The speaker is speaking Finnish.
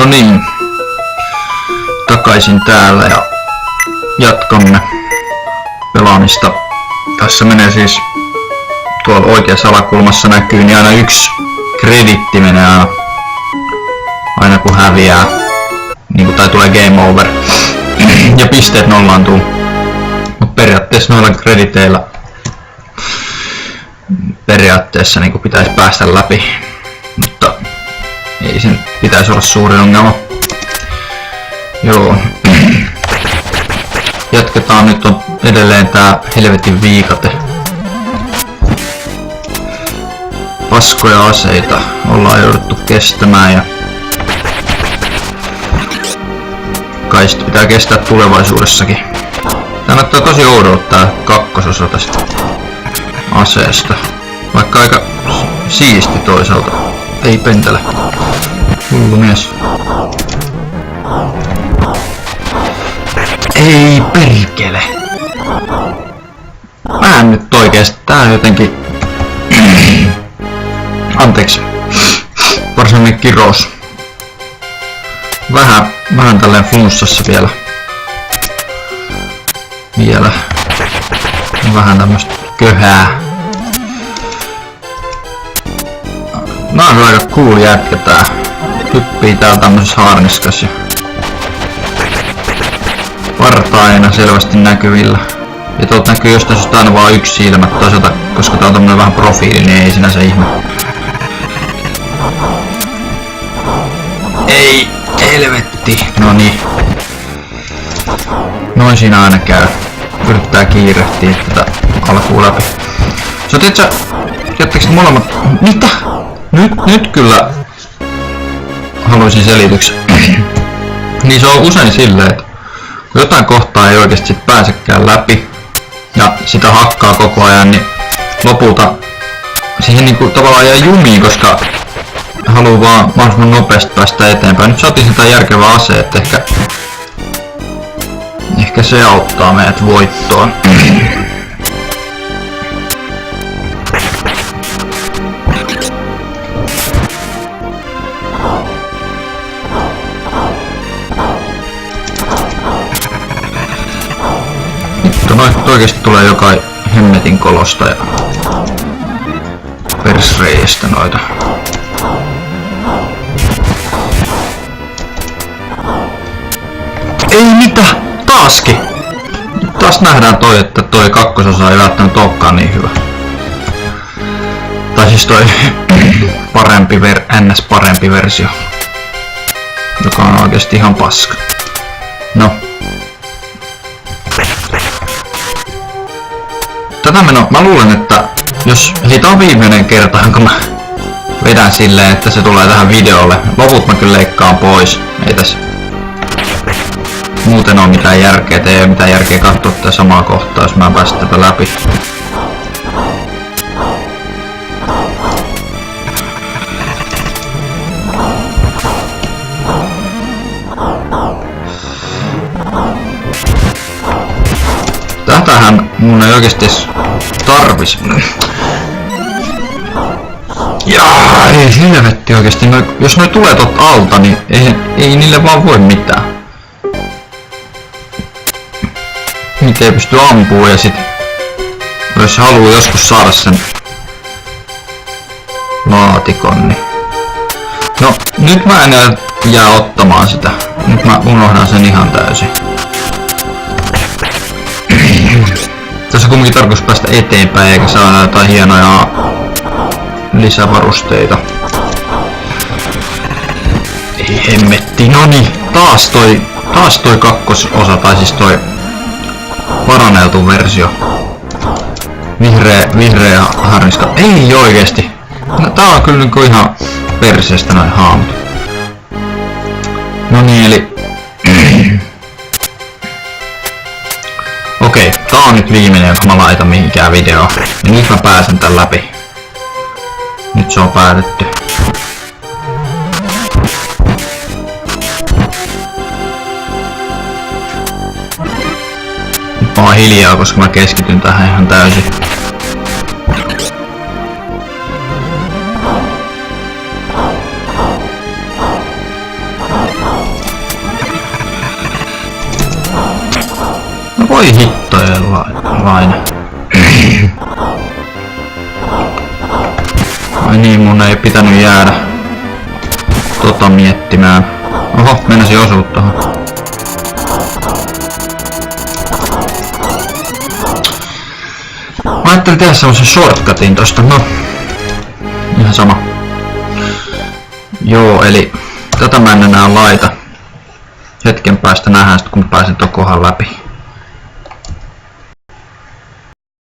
No niin, takaisin täällä ja jatkamme pelaamista. Tässä menee siis tuolla oikeassa alakulmassa näkyy, niin aina yksi kreditti menee aina kun häviää, niin tai tulee game over ja pisteet nollaantuu. Mutta periaatteessa noilla krediteillä periaatteessa niin pitäisi päästä läpi, mutta ei sen pitäisi olla suuri ongelma. Joo. Jatketaan, nyt on edelleen tää helvetin viikate. Paskoja aseita ollaan jouduttu kestämään ja kai sitä pitää kestää tulevaisuudessakin. Tää näyttää tosi oudolta tää kakkososa tästä aseesta. Vaikka aika siisti toisaalta. Ei pentele. Hullu mies. Ei perkele. Mä en nyt oikeesti. Tää on jotenkin... Anteeksi. Varsinainen kirous. Vähän tälleen flunssassa vielä. Vähän tämmöstä köhää. Nää on aika cool jätkä tää. Hyppii täällä tämmöisessä harniskas ja vartaina selvästi näkyvillä. Ja tuolta näkyy jostain syystä aina vaan yksi silmä toisaalta, koska tää on tämmönen vähän profiili, niin ei sinänsä ihme. Ei helvetti. Noniin. Noin siinä aina käy. Yrittää kiirehtiä tätä alkuun läpi. Sä tiedätkö, jättekö molemmat... Mitä? Nyt kyllä haluaisin selityksen. Niin se on usein silleen, että kun jotain kohtaa ei oikeesti sit pääsekään läpi ja sitä hakkaa koko ajan, niin lopulta siihen niinku tavallaan jää jumiin, koska haluaa vaan mahdollisimman nopeasti päästä eteenpäin. Nyt saatiin sitä järkevää ase, että ehkä se auttaa meidät voittoon. Nyt oikeesti tulee joka hemmetin kolosta ja persreijästä noita. Ei mitä! Taaskin! Taas nähdään että toi kakkososa ei välttämättä olekaan niin hyvä. Tai siis toi NS parempi versio. Joka on oikeesti ihan paska. No. Tätä menoa, mä luulen, että jos tää on viimeinen kerta, kun mä vedän silleen, että se tulee tähän videolle. Loput mä kyllä leikkaan pois. Ei tässä muuten oo mitään järkeä, ei oo mitään järkeä katsoa tätä samaa kohtaa, jos mä pääsen tätä läpi. Tätähän mun ei oikeesti tarvis. Jaa, ei helvetti oikeesti. Jos noi tulee tot alta, niin ei niille vaan voi mitään. Niitä ei pysty ampuu ja sit jos haluu joskus saada sen laatikon, niin... No, nyt mä en jää ottamaan sitä. Nyt mä unohdan sen ihan täysin. Tässä on kumminkin tarkoitus päästä eteenpäin eikä saada jotain hienoja lisävarusteita. Ei hemmetti, noni! Taas toi kakkososa, tai siis toi paranneltu versio. Vihreä harniska. Ei oikeesti! No, tää on kyllä niinku ihan perseestä noin haamut. Noni eli... Okei, tää on nyt viimeinen, joka mä laitan mihinkään videoon. Ja nyt mä pääsen tän läpi. Nyt se on päätetty. Nyt mä oon hiljaa, koska mä keskityn tähän ihan täysin. Voi hittojen laina. Ai niin, mun ei pitänyt jäädä miettimään. Oho, mennäsi osua tohon. Mä ajattelin tehdä semmosen shortcutin tosta, no. Ihan sama. Joo, eli tätä mä en enää laita. Hetken päästä nähdään sit kun mä pääsen ton kohan läpi.